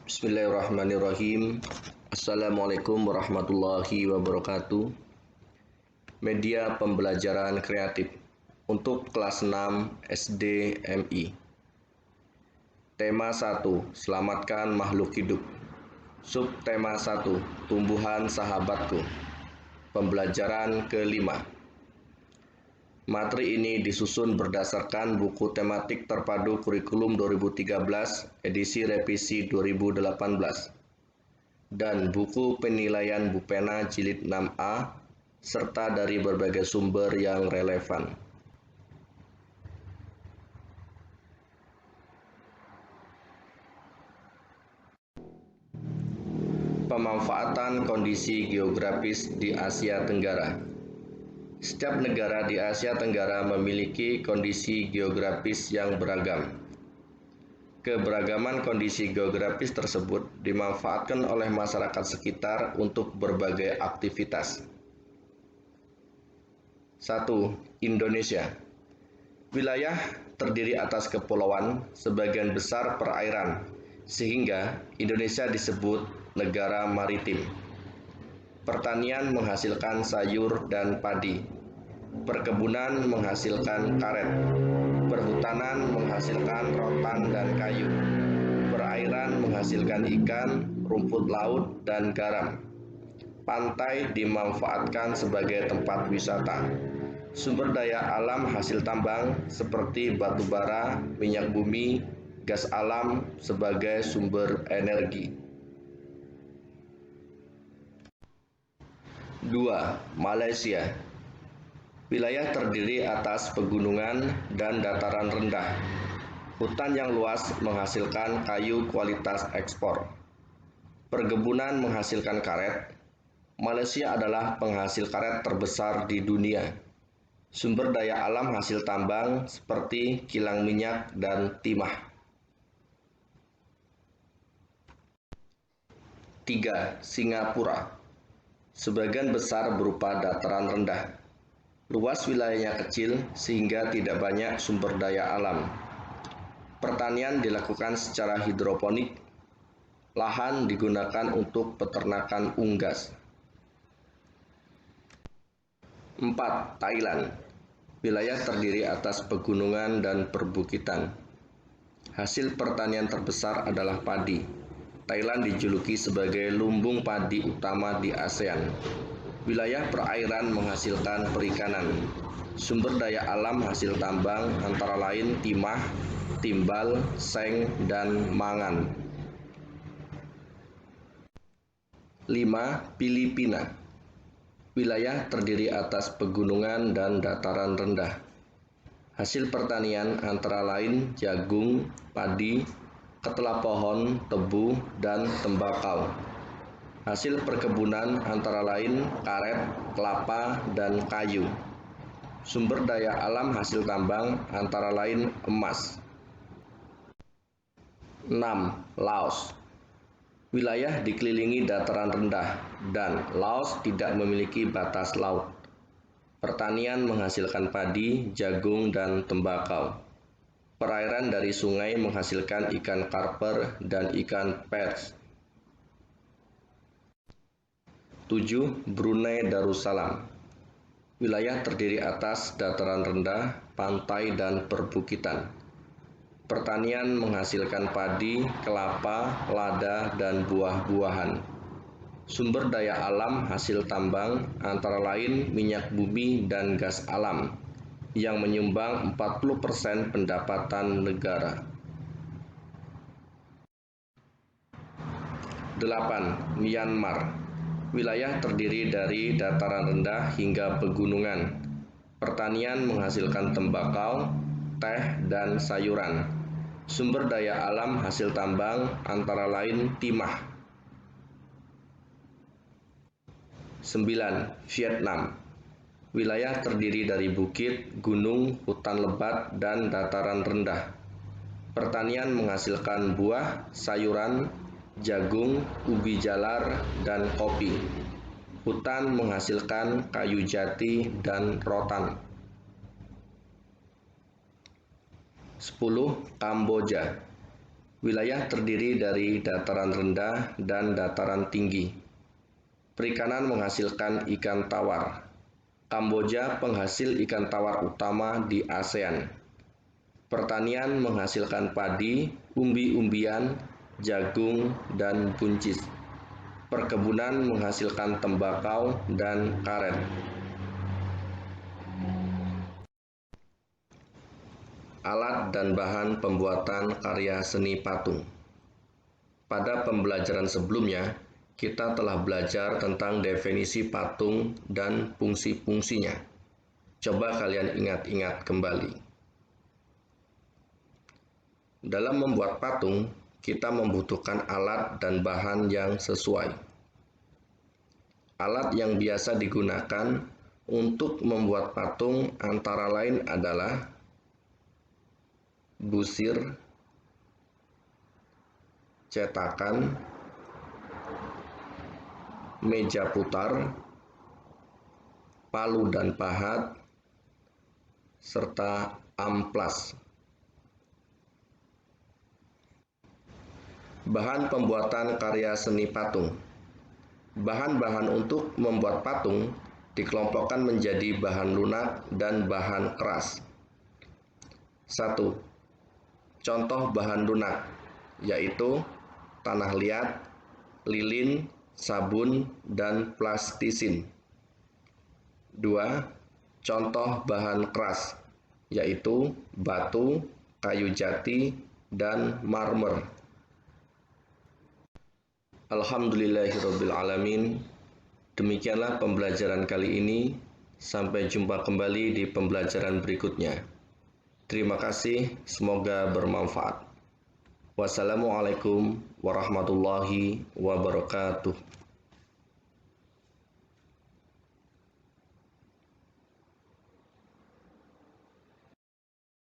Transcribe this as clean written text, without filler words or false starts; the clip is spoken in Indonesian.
Bismillahirrahmanirrahim. Assalamualaikum warahmatullahi wabarakatuh. Media pembelajaran kreatif untuk kelas 6 SD MI. Tema 1, selamatkan makhluk hidup. Subtema 1, tumbuhan sahabatku. Pembelajaran kelima. Materi ini disusun berdasarkan buku tematik terpadu kurikulum 2013 edisi revisi 2018 dan buku penilaian Bupena jilid 6A serta dari berbagai sumber yang relevan. Pemanfaatan kondisi geografis di Asia Tenggara. Setiap negara di Asia Tenggara memiliki kondisi geografis yang beragam. Keberagaman kondisi geografis tersebut dimanfaatkan oleh masyarakat sekitar untuk berbagai aktivitas. 1. Indonesia. Wilayah terdiri atas kepulauan, sebagian besar perairan, sehingga Indonesia disebut negara maritim. Pertanian menghasilkan sayur dan padi. Perkebunan menghasilkan karet. Perhutanan menghasilkan rotan dan kayu. Perairan menghasilkan ikan, rumput laut, dan garam. Pantai dimanfaatkan sebagai tempat wisata. Sumber daya alam hasil tambang seperti batu bara, minyak bumi, gas alam sebagai sumber energi. 2. Malaysia. Wilayah terdiri atas pegunungan dan dataran rendah. Hutan yang luas menghasilkan kayu kualitas ekspor. Perkebunan menghasilkan karet. Malaysia adalah penghasil karet terbesar di dunia. Sumber daya alam hasil tambang seperti kilang minyak dan timah. 3. Singapura. Sebagian besar berupa dataran rendah. Luas wilayahnya kecil sehingga tidak banyak sumber daya alam. Pertanian dilakukan secara hidroponik. Lahan digunakan untuk peternakan unggas. 4. Thailand. Wilayah terdiri atas pegunungan dan perbukitan. Hasil pertanian terbesar adalah padi. Thailand dijuluki sebagai lumbung padi utama di ASEAN. Wilayah perairan menghasilkan perikanan. Sumber daya alam hasil tambang antara lain timah, timbal, seng, dan mangan. 5. Filipina. Wilayah terdiri atas pegunungan dan dataran rendah. Hasil pertanian antara lain jagung, padi, ketela pohon, tebu, dan tembakau. Hasil perkebunan antara lain karet, kelapa, dan kayu. Sumber daya alam hasil tambang antara lain emas. 6. Laos. Wilayah dikelilingi dataran rendah dan Laos tidak memiliki batas laut. Pertanian menghasilkan padi, jagung, dan tembakau. Perairan dari sungai menghasilkan ikan karper dan ikan pers. 7. Brunei Darussalam. Wilayah terdiri atas dataran rendah, pantai, dan perbukitan. Pertanian menghasilkan padi, kelapa, lada, dan buah-buahan. Sumber daya alam hasil tambang antara lain minyak bumi dan gas alam, yang menyumbang 40% pendapatan negara. 8. Myanmar. Wilayah terdiri dari dataran rendah hingga pegunungan. Pertanian menghasilkan tembakau, teh, dan sayuran. Sumber daya alam hasil tambang antara lain timah. 9. Vietnam. Wilayah terdiri dari bukit, gunung, hutan lebat, dan dataran rendah. Pertanian menghasilkan buah, sayuran, jagung, ubi jalar, dan kopi. Hutan menghasilkan kayu jati dan rotan. 10. Kamboja. Wilayah terdiri dari dataran rendah dan dataran tinggi. Perikanan menghasilkan ikan tawar. Kamboja penghasil ikan tawar utama di ASEAN. Pertanian menghasilkan padi, umbi-umbian, jagung, dan buncis. Perkebunan menghasilkan tembakau dan karet. Alat dan bahan pembuatan karya seni patung. Pada pembelajaran sebelumnya, kita telah belajar tentang definisi patung dan fungsi-fungsinya. Coba kalian ingat-ingat kembali. Dalam membuat patung, kita membutuhkan alat dan bahan yang sesuai. Alat yang biasa digunakan untuk membuat patung antara lain adalah busir, cetakan, meja putar, palu dan pahat, serta amplas. Bahan pembuatan karya seni patung. Bahan-bahan untuk membuat patung dikelompokkan menjadi bahan lunak dan bahan keras. 1. Contoh bahan lunak, yaitu tanah liat, lilin, sabun, dan plastisin. 2. Contoh bahan keras, yaitu batu, kayu jati, dan marmer. Alhamdulillahirrabbilalamin. Demikianlah pembelajaran kali ini. Sampai jumpa kembali di pembelajaran berikutnya. Terima kasih, semoga bermanfaat. Wassalamualaikum warahmatullahi wabarakatuh.